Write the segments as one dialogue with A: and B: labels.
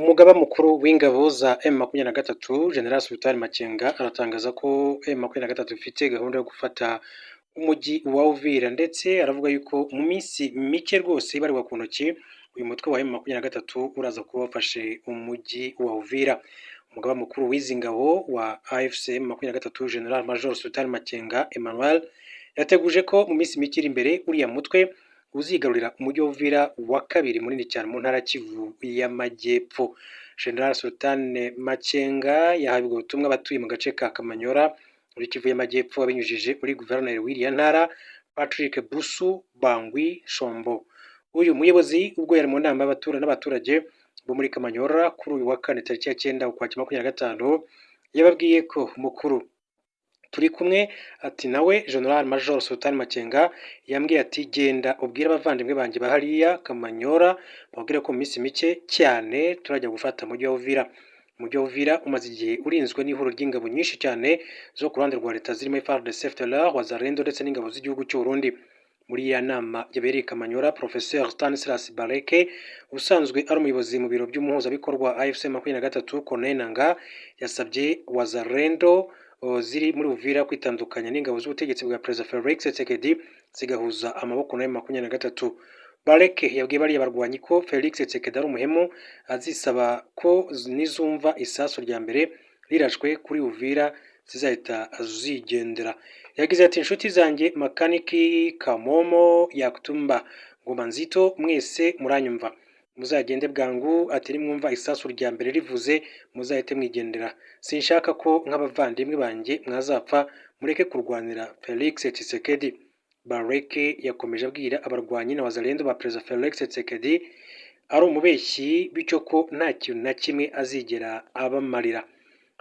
A: Umugaba mukuru w'ingabo za M23 General Sultan Makenga aratangaza ko M23 ifite gahunda yo gufata umujyi wa Uvira ndetse aravuga yuko mu minsi mike rwose ibarirwa ku ntoki uyu mutwe wa M23 uraza kuba wafashe umujyi wa Uvira. Umugaba mukuru w'izi ngabo wa AFC M23 General Major Sultan Makenga Emmanuel yateguje ko mu minsi mike iri imbere uriya mutwe uzigarurira umujyi wa Uvira wa kabiri munini cyane mu ntara Kivu y'Amajyepfo. General Sultan Makenga yahawe ubutumwa abatuye mu gace ka Kamanyora muri Kivu y'Amajyepfo abinyujije muri guverineri w'iriya ntara Patrick Busu Bangwi Shombo. Uyu muyobozi ubwo yari mu nama n'abaturage bo muri Kamanyora kuri uyu wa kane tariki ya 9 ukwakira 2025 yababwiye ko mukuru turi kumwe ati nawe General Major Sultan Makenga yambwiye ati genda ubwire abavandimwe banjye bahariya Kamanyora babwire ko mu minsi mike cyane turajya gufata umujyi wa Uvira. Umujyi wa Uvira umaze igihe urinzwe n'ihuro ry'ingabo nyinshi cyane zo ku ruhande rwa leta zirimo FARDC, FDLR, Wazalendo ndetse n'ingabo z'igihugu cy'u Burundi. Muri ya nama yabereye Kamanyora, Professeur Stanislas Bareke usanzwe ari umuyobozi mu biro by'umuhuzabikorwa AFC 23 Corneille Nangaa yasabye Wazalendo ziri muri Uvira kwitandukanya n'ingabo z'ubutegetsi bwa President Felix Tshisekedi zigahuza amaboko na M23. Bareke yabwiye bariya barwanyi ko Felix Tshisekedi ari umuhemu azisaba ko nizumva isasu rya mbere rirashwe kuri Uvira zizahita azigendera. Yagize ati inshuti zanjye Makaniki Kamomo Yakutumba Ngoma Nzito mwese muranyumva muzagende bwangu ati nimwumva isasu rya mbere rivuze muzahite mwigendera. Sinshaka ko nk'abavandimwe banjye mwazapfa mureke kurwanira Felix Tshisekedi. Bareke yakomeje abwira abarwanyi na Wazalendo ba President Felix Tshisekedi ari umubeshyi bityo ko nta kintu na kimwe azigera abamarira.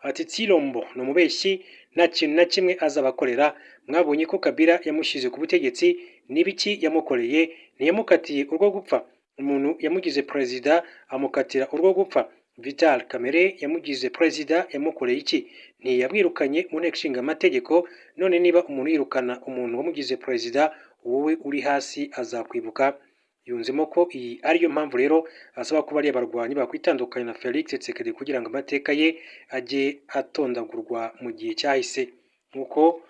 A: Ati Tsilombo ni umubeshyi nta kintu na kimwe azabakorera. Mwabonye ko Kabila yamushyize ku butegetsi n'ibiki yamukoreye, ntiyamukatiye urwo gupfa. Umuntu yamugize perezida amukatira urwo gupfa. Vital Kamerhe yamugize perezida yamukoreye iki? Ntiyamwirukanye mu nteko ishinga amategeko. None niba umuntu yirukana umuntu wamugize perezida, wowe uri hasi azakwibuka. Yunzemo ko iyi ariyo mpamvu rero asaba ko bariya barwanyi bakwitandukanya na Felix Tshisekedi kugira ngo amateka ye ajye atondagurwa mu gihe cyahise. Nkuko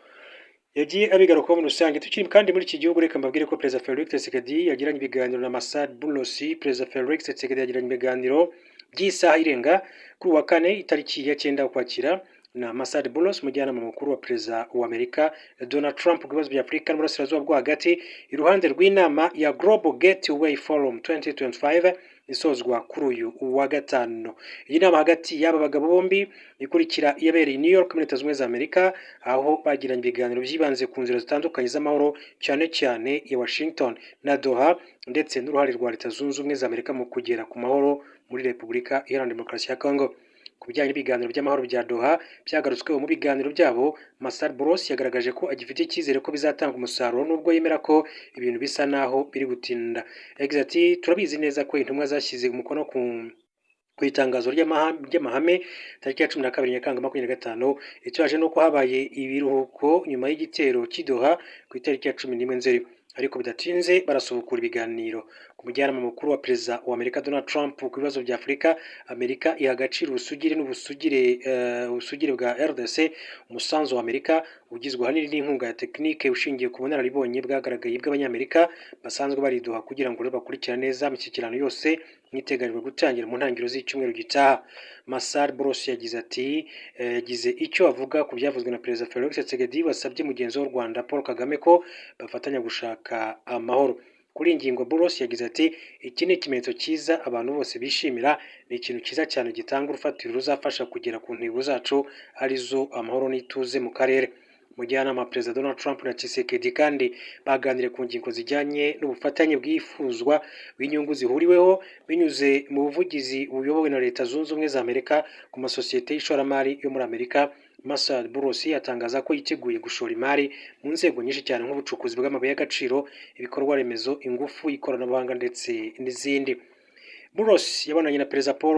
A: yagiye abigarukaho muri rusange. Tukiri kandi muri iki gihugu reka mbabwire ko President Felix Tshisekedi yagiranye ibiganiro na Massad Boulos. President Felix Tshisekedi yagiranye ibiganiro by'isaha irenga kuri wa kane itariki ya 9 ukwakira na Massad Boulos mujyanama mukuru wa Perezida wa Amerika Donald Trump ku bibazo bya Afurika n'Uburasirazuba bwo hagati iruhande rw'inama ya Global Gateway Forum 2025 isozwa kuri uyu wa gatanu. Iyi nama hagati y'aba bagabo bombi ikurikira yabereye New York muri Leta Zunze Ubumwe za Amerika aho bagiranye ibiganiro byibanze ku nzira zitandukanye z'amahoro cyane cyane ya Washington na Doha ndetse n'uruhare rwa Leta Zunze Ubumwe za Amerika mu kugera ku mahoro muri Repubulika Iharanira Demokarasi ya Congo. Ku bijyanye n'ibiganiro by'amahoro bya Doha byagarutsweho mu biganiro byabo, Massad Boulos yagaragaje ko agifite icyizere ko bizatanga umusaruro nubwo yemera ko ibintu bisa naho biri gutinda. Yagize ati turabizi neza ko intumwa zashyize umukono ku itangazo ry'amahame tariki ya 12 Nyakanga 2025 icyaje nuko habaye ibiruhuko nyuma y'igitero cy'Idoha ku itariki ya 11 Nzeri, ariko bidatinze barasubukura ibiganiro. Ku mujyanama mukuru wa Perezida wa Amerika Donald Trump ku bibazo bya Afurika, Amerika iha agaciro ubusugire bwa RDC, umusanzu wa Amerika ugizwe ahanini n'inkunga ya tekinike ushingiye ku bunararibonye bwagaragaye bw'Abanyamerika basanzwe bariduha kugira ngo bakurikirane neza imishyikirano yose mwiteganijwe gutangira mu ntangiriro z'icyumweru gitaha. Massad Boulos yagize ati yagize icyo avuga ku byavuzwe na Perezida Felix Tshisekedi wasabye mugenzi w'u Rwanda Paul Kagame ko bafatanya gushaka amahoro. Kuri ingingo Boulos yagize ati iki ni ikimenyetso cyiza abantu bose bishimira, ni ikintu cyiza cyane gitanga urufatiro ruzafasha kugera ku ntego zacu arizo amahoro n'ituze mu karere. Mujyanama Perezida Donald Trump na Tshisekedi kandi baganiriye ku ngingo zijyanye n'ubufatanye bwifuzwa w'inyungu zihuriweho binyuze mu buvugizi buyobowe na Leta Zunze Ubumwe za Amerika ku masosiyete y'ishoramari yo muri Amerika. Massad Boulos atangaza ko yiteguye gushora imari mu nzego nyinshi cyane nk'ubucukuzi bw'amabuye y'agaciro, ibikorwa remezo, ingufu, ikoranabuhanga ndetse n'izindi. Boulos yabonanye na Perezida Paul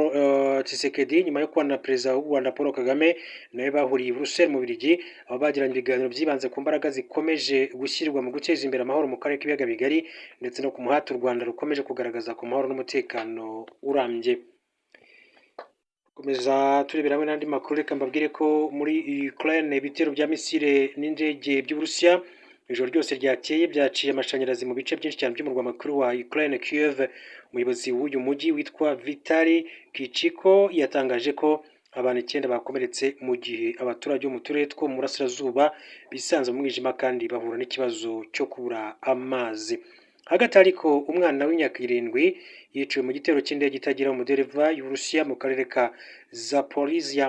A: Tshisekedi nyuma yo kubona na Perezida w'u Rwanda Paul Kagame nawe bahuriye i Bruxelles mu Bubiligi, aho bagiranye ibiganiro byibanze ku mbaraga zikomeje gushyirwa mu guteza imbere amahoro mu karere k'ibiyaga bigari ndetse no ku muhate u Rwanda rukomeje kugaragaza ku mahoro n'umutekano urambye. Komeza turebera hamwe n'andi makuru, reka mbabwire ko muri Ukraine ibitero bya misile n'indege by'Uburusiya ijoro ryose ryakeye byaciye amashanyarazi mu bice byinshi cyane by'umurwa mukuru wa Ukraine Kiev. Umuyobozi w'uyu mujyi witwa Vitali Klitschko yatangaje ko abantu 9 bakomeretse mu gihe abaturage bo mu turere two mu burasirazuba bisanze mu mwijima kandi bahura n'ikibazo cyo kubura amazi. Hagati ariko umwana w'imyaka 7 yiciwe mu gitero cy'indege itagira umudereva y'Uburusiya mu karere ka Zaporizhia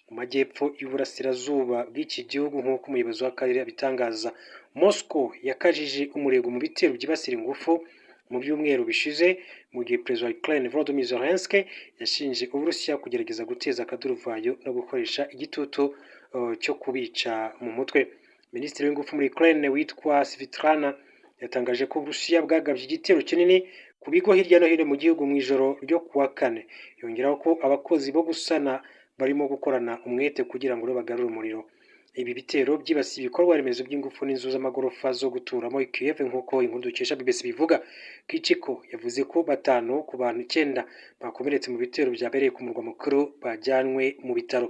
A: mu majyepfo y'uburasirazuba bw'iki gihugu nk'uko umuyobozi w'akarere abitangaza. Moscow yakajije umurego mu bitero byibasira ingufu mu byumweru bishize, mu gihe perezida wa Ukraine Volodymyr Zelensky yashinje Uburusiya kugerageza guteza akaduruvayo no gukoresha igitutu cyo kubica mu mutwe. Minisitiri w'ingufu muri Ukraine witwa Svitlana yatangaje ko Uburusiya bwagabye igitero kinini ku bigo hirya no hino mu gihugu mu ijoro ryo kuwa kane. Yongeraho ko abakozi bo gusana barimo gukorana umwete kugira ngo bagarure umuriro. Ibi bitero byibasiye ibikorwa remezo by'ingufu n'inzu z'amagorofa zo guturamo i Kiev nk'uko inkuru dukesha BBC bivuga. Klitschko yavuze ko 5 ku bantu 9 bakomeretse mu bitero byabereye ku murwa mukuru bajyanwe mu bitaro.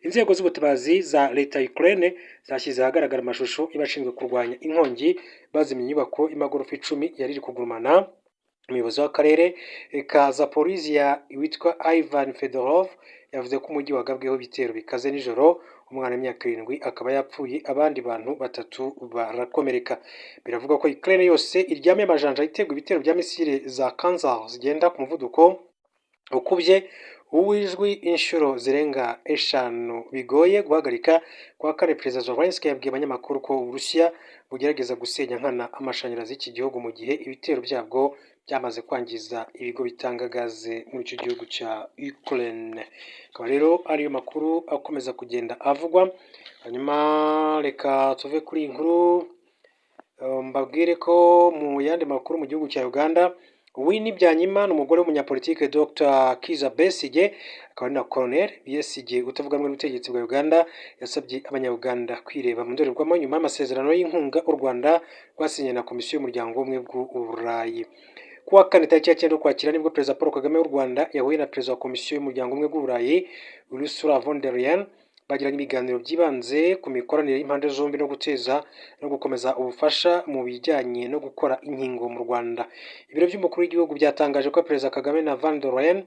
A: Inzego z'ubutabazi za leta ya Ukraine zashyize ahagaragara amashusho y'abashinzwe kurwanya inkongi bazimya inyubako y'amagorofa 10 yari iri kugurumana. Umuyobozi w'akarere ka Zaporizhia witwa Ivan Fedorov yavuze ko umujyi wagabweho ibitero bikaze nijoro. Umwana w'imyaka 7 akaba yapfuye, abandi bantu 3 barakomereka. Biravuga ko Ukraine yose iryamye amajanja itegwa ibitero bya misile za Kansas zigenda ku muvuduko ukubye uwijwi inshuro zirenga 5 bigoye guhagarika. Kwa kane perezida Zelensky yabwiye abanyamakuru ko Uburusiya bugerageza gusenya nkana amashanyarazi y'iki gihugu mu gihe ibitero byabwo byamaze kwangiza ibigo bitanga gaze muri icyo gihugu cya Ukraine. Akaba rero ariyo makuru akomeza kugenda avugwa. Hanyuma reka tuve kuri inkuru mbabwire ko mu yandi makuru mu gihugu cya Uganda, Winnie Byanyima n'umugore w'umunyapolitike Dr. Kizza Besigye akaba ari na Colonel Besigye utavuga rumwe n'ubutegetsi bwa Uganda yasabye abanya-Uganda kwireba mu ndorerwamo nyuma y'amasezerano y'inkunga u Rwanda rwasinye na Komisiyo y'Umuryango w'Ubumwe bw'Uburayi. Kuwa kane tariki ya 9 Ukwakira nibwo Perezida Paul Kagame w'u Rwanda yahuye na Perezida wa Komisiyo y'Umuryango w'Ubumwe bw'Uburayi Ursula von der Leyen bagiranye ibiganiro byibanze ku mikoranire y'impande zombi no guteza no gukomeza ubufasha mu bijyanye no gukora inkingo mu Rwanda. Ibiro by'umukuru w'igihugu byatangaje ko Perezida Kagame na von der Leyen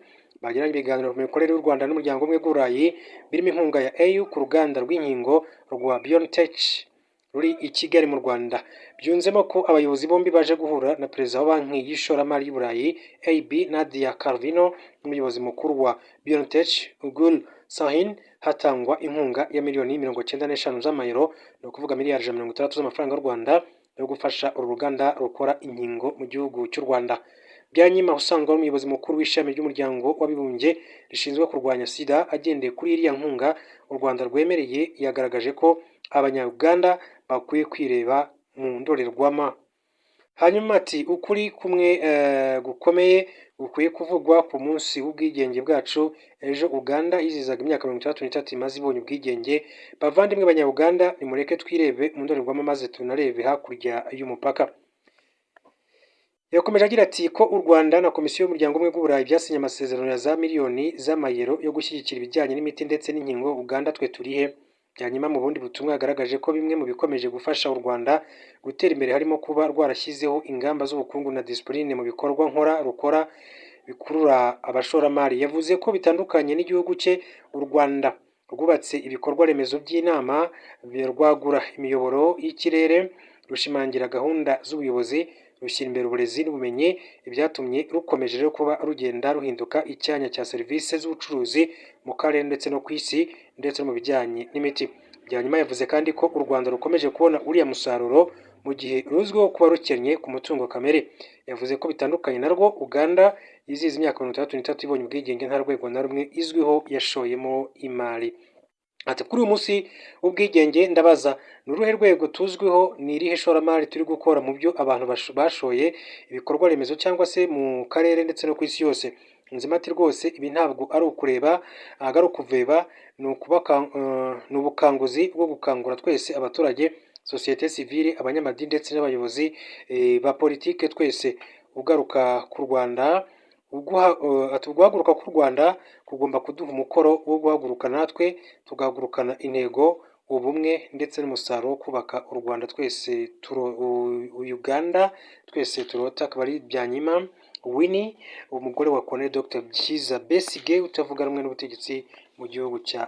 A: bagiranye ibiganiro ku mikorere y'u Rwanda n'Umuryango w'Ubumwe bw'Uburayi birimo inkunga ya EU ku ruganda rw'inkingo rwa BioNTech ruri i Kigali mu Rwanda. Byunzemo ko abayobozi bombi baje guhura na Perezida wa Banki y'Ishoramari y'Uburayi AB Nadia Calvino n'umuyobozi mukuru wa BioNTech Ugur Sahin hatangwa inkunga ya miliyoni 95 z'amayero, no kuvuga miliyari 60 z'amafaranga y'u Rwanda yo gufasha uru ruganda rukora inkingo mu gihugu cy'u Rwanda. Byanyima usanzwe ari umuyobozi mukuru w'ishami ry'umuryango w'abibumbye rishinzwe kurwanya sida, agendeye kuri iriya nkunga u Rwanda rwemereye, yagaragaje ko abanya-Uganda bakwiye kwireba mu ndorerwamo. Hanyuma ati ukuri kumwe gukomeye gukwiye kuvugwa ku munsi w'ubwigenge bwacu. Ejo Uganda yizizaga imyaka 63 imaze ibonye ubwigenge. Bavandimwe abanya-Uganda, nimureke twirebe mu ndorerwamo maze tunarebe hakurya y'umupaka. Yakomeje agira ati ko u Rwanda na Komisiyo y'Umuryango w'Ubumwe bw'Uburayi byasinye amasezerano ya za miliyoni z'amayero yo gushyigikira ibijyanye n'imiti ndetse n'inkingo. Uganda twe turihe? Byanyuma mu bundi butumwa yagaragaje ko bimwe mu bikomeje gufasha u Rwanda gutera imbere harimo kuba rwarashyizeho ingamba z'ubukungu na discipline mu bikorwa nkora rukora bikurura abashoramari. Yavuze ko bitandukanye n'igihugu cye, u Rwanda rwubatse ibikorwa remezo by'inama, rwagura imiyoboro y'ikirere, rushimangira gahunda z'ubuyobozi, rushyira imbere uburezi n'ubumenyi, ibyatumye rukomeje kuba rugenda ruhinduka icyanya cya serivisi z'ubucuruzi mu karere ndetse no ku isi ndetse no mu bijyanye n'imiti. Byanyuma yavuze kandi ko u Rwanda rukomeje kubona uriya musaruro mu gihe ruzwiho kuba rukennye ku mutungo kamere. Yavuze ko bitandukanye narwo Uganda yizihiza imyaka 63 ibonye ubwigenge nta rwego na rumwe izwiho yashoyemo imari. Ati kuri uyu munsi w'ubwigenge ndabaza ni uruhe rwego tuzwiho, ni irihe shoramari turi gukora mu byo abantu bashoye ibikorwa remezo cyangwa se mu karere ndetse no ku isi yose. Nzima ati rwose ibi ntabwo ari ukureba ari ukuveba, ni ubukanguzi bwo gukangura twese abaturage, sosiyete sivile, abanyamadini ndetse n'abayobozi ba politike twese ugaruka ku Rwanda guhaguruka k'u Rwanda kugomba kuduha umukoro wo guhaguruka natwe tugahagurukana intego, ubumwe ndetse n'umusaruro wo kubaka u Rwanda twese Uganda twese turota. Akaba ari Byanyima Winnie, umugore wa Colonel Dr Kizza Besigye utavuga rumwe n'ubutegetsi mu gihugu cya